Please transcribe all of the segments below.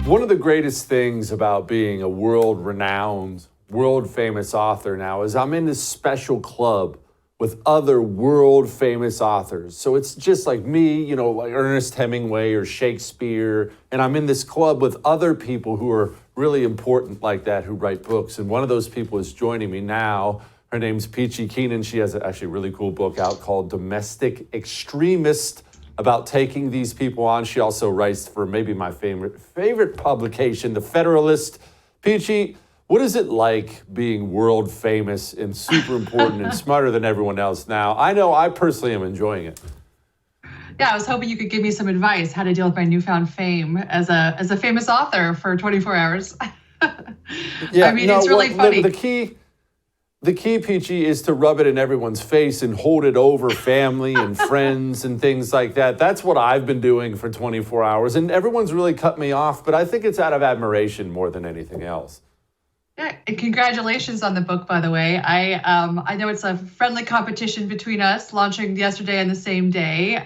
One of the greatest things about being a world-renowned, world-famous author now is I'm in this special club with other world-famous authors. So it's just like me, like Ernest Hemingway or Shakespeare, and I'm in this club with other people who are really important like that, who write books. And one of those people is joining me now. Her name's Peachy Keenan. She has actually a really cool book out called Domestic Extremist, about taking these people on. She also writes for maybe my favorite publication, The Federalist. Peachy, what is it like being world famous and super important and smarter than everyone else now? I know I personally am enjoying it. Yeah, I was hoping you could give me some advice how to deal with my newfound fame as a famous author for 24 hours. Yeah, it's really funny. The key, Peachy, is to rub it in everyone's face and hold it over family and friends and things like that. That's what I've been doing for 24 hours. And everyone's really cut me off, but I think it's out of admiration more than anything else. Yeah, and congratulations on the book, by the way. I know it's a friendly competition between us, launching yesterday and the same day.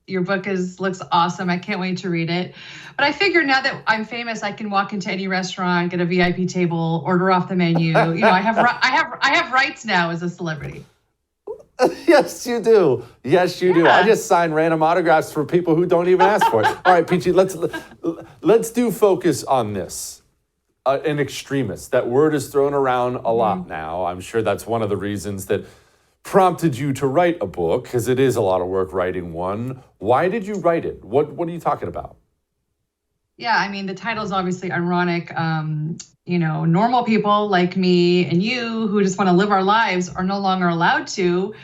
Your book looks awesome. I can't wait to read it. But I figure now that I'm famous, I can walk into any restaurant, get a VIP table, order off the menu. I have rights now as a celebrity. Yes, you do. Yes, you do. Yeah. I just sign random autographs for people who don't even ask for it. All right, Peachy, let's do focus on this. An extremist. That word is thrown around a lot now. I'm sure that's one of the reasons that prompted you to write a book, because it is a lot of work writing one. Why did you write it? What are you talking about? Yeah, the title is obviously ironic. Normal people like me and you who just want to live our lives are no longer allowed to.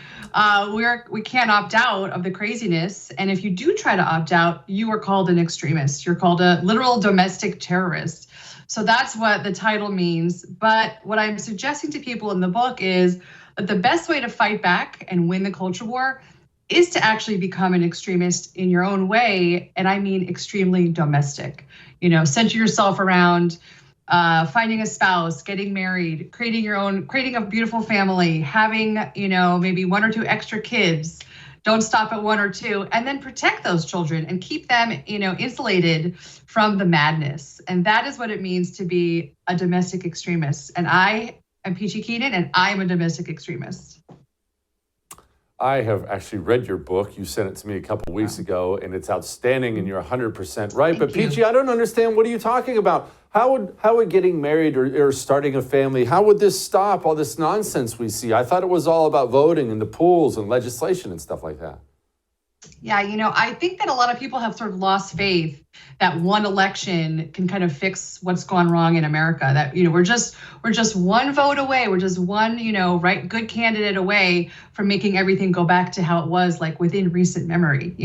We can't opt out of the craziness. And if you do try to opt out, you are called an extremist. You're called a literal domestic terrorist. So that's what the title means. But what I'm suggesting to people in the book is that the best way to fight back and win the culture war is to actually become an extremist in your own way. And I mean extremely domestic. Center yourself around finding a spouse, getting married, creating a beautiful family, having, maybe one or two extra kids. Don't stop at one or two, and then protect those children and keep them, insulated from the madness. And that is what it means to be a domestic extremist. And I am Peachy Keenan, and I'm a domestic extremist. I have actually read your book. You sent it to me a couple weeks ago, and it's outstanding, and you're 100% right. But Peachy, I don't understand. What are you talking about? How would getting married or starting a family, how would this stop all this nonsense we see? I thought it was all about voting and the polls and legislation and stuff like that. Yeah, I think that a lot of people have sort of lost faith that one election can kind of fix what's gone wrong in America. That, we're just one vote away. We're just one, good candidate away from making everything go back to how it was like within recent memory.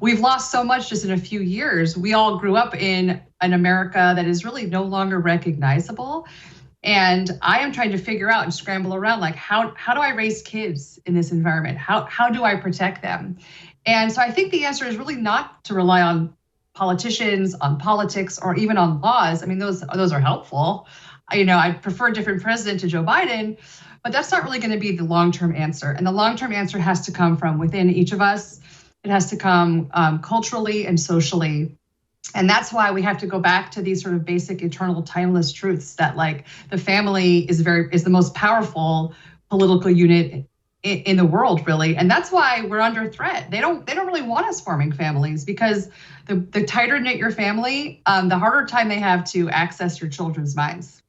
We've lost so much just in a few years. We all grew up in an America that is really no longer recognizable. And I am trying to figure out and scramble around, like, how do I raise kids in this environment? How do I protect them? And so I think the answer is really not to rely on politicians, on politics, or even on laws. Those are helpful. I'd prefer a different president to Joe Biden, but that's not really going to be the long-term answer. And the long-term answer has to come from within each of us. It has to come culturally and socially. And that's why we have to go back to these sort of basic, eternal, timeless truths that, like, the family is the most powerful political unit in the world, really. And that's why we're under threat. They don't really want us forming families, because the tighter knit your family, the harder time they have to access your children's minds.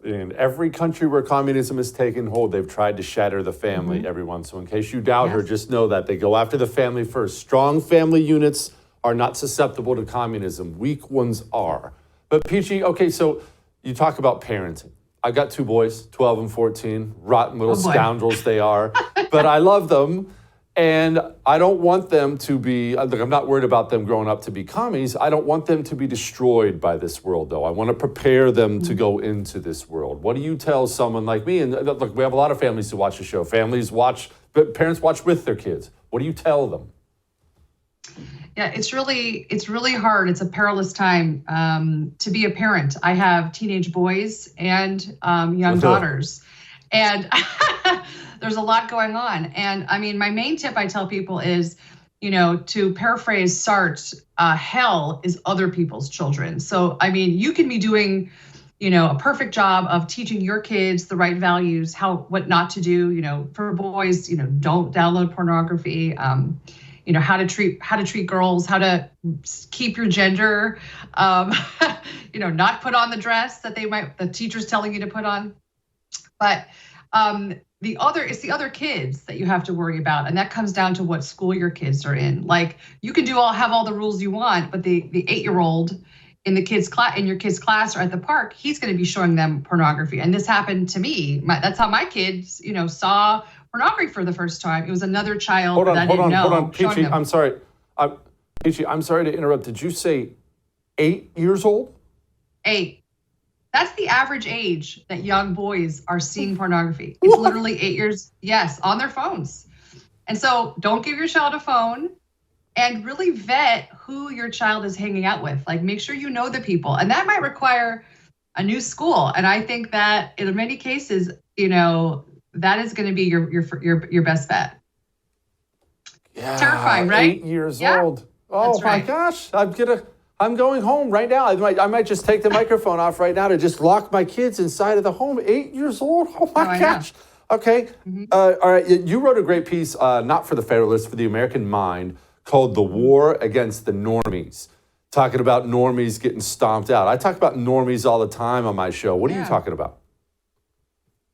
In every country where communism has taken hold, they've tried to shatter the family, everyone. So in case you doubt her, just know that they go after the family first. Strong family units are not susceptible to communism. Weak ones are. But Peachy, okay, so you talk about parenting. I got two boys, 12 and 14, rotten little scoundrels they are, but I love them. And I don't want them to be, I'm not worried about them growing up to be commies. I don't want them to be destroyed by this world, though. I want to prepare them to go into this world. What do you tell someone like me? And look, we have a lot of families who watch the show. But parents watch with their kids. What do you tell them? Yeah, it's really hard. It's a perilous time to be a parent. I have teenage boys and young daughters, and there's a lot going on. And my main tip I tell people is to paraphrase Sartre, hell is other people's children. So, I mean, you can be doing, a perfect job of teaching your kids the right values, what not to do, for boys, don't download pornography, how to treat girls, how to keep your gender, not put on the dress that the teacher's telling you to put on. But it's the other kids that you have to worry about. And that comes down to what school your kids are in. Like, you can have all the rules you want, but the 8-year-old in your kid's class or at the park, he's going to be showing them pornography. And this happened to me. That's how my kids, saw pornography for the first time. It was another child that I didn't know. Hold on, Peachy, I'm sorry. Peachy, I'm sorry to interrupt. Did you say 8 years old? 8. That's the average age that young boys are seeing pornography. It's literally 8 years, yes, on their phones. And so don't give your child a phone, and really vet who your child is hanging out with. Like, make sure you know the people. And that might require a new school. And I think that in many cases, that is going to be your best bet. Yeah, terrifying, right? 8 years old. Oh my gosh, I'm going home right now. I might just take the microphone off right now to just lock my kids inside of the home. 8 years old. Oh my gosh. Okay. All right. You wrote a great piece, not for the Federalist, for the American Mind, called "The War Against the Normies," talking about normies getting stomped out. I talk about normies all the time on my show. What are you talking about?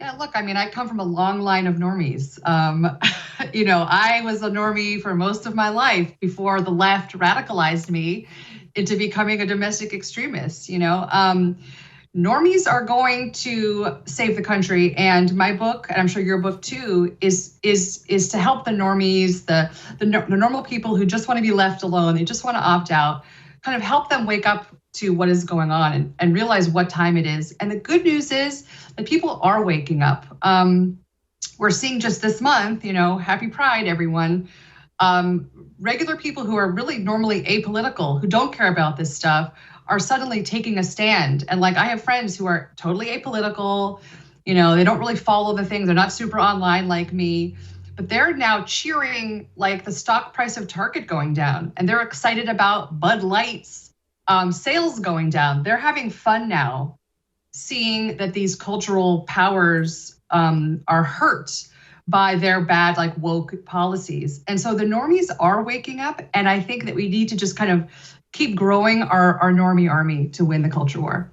Yeah, look, I mean, I come from a long line of normies. I was a normie for most of my life before the left radicalized me into becoming a domestic extremist. Normies are going to save the country, and my book, and I'm sure your book too, is to help the normies, the normal people who just want to be left alone. They just want to opt out. Kind of help them wake up to what is going on and realize what time it is. And the good news is that people are waking up. We're seeing just this month, Happy Pride, everyone. Regular people who are really normally apolitical, who don't care about this stuff, are suddenly taking a stand. And I have friends who are totally apolitical, they don't really follow the things. They're not super online like me, but they're now cheering the stock price of Target going down. And they're excited about Bud Light's sales going down. They're having fun now, seeing that these cultural powers are hurt by their bad, woke policies. And so the normies are waking up. And I think that we need to just kind of keep growing our normie army to win the culture war.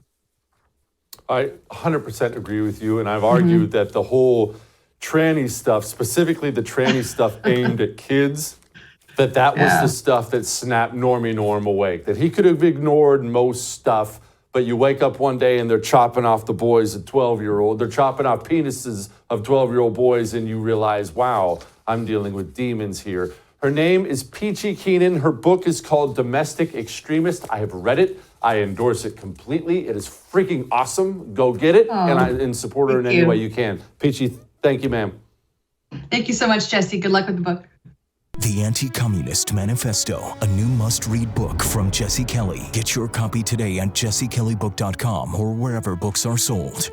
I 100% agree with you. And I've argued that the whole tranny stuff, specifically the tranny stuff aimed at kids, that was the stuff that snapped Normie Norm awake. That he could have ignored most stuff, but you wake up one day and they're chopping off the boys of 12-year-old. They're chopping off penises of 12-year-old boys, and you realize, wow, I'm dealing with demons here. Her name is Peachy Keenan. Her book is called Domestic Extremist. I have read it. I endorse it completely. It is freaking awesome. Go get it and support her in any way you can. Peachy, thank you, ma'am. Thank you so much, Jesse. Good luck with the book. The Anti-Communist Manifesto, a new must-read book from Jesse Kelly. Get your copy today at jessekellybook.com or wherever books are sold.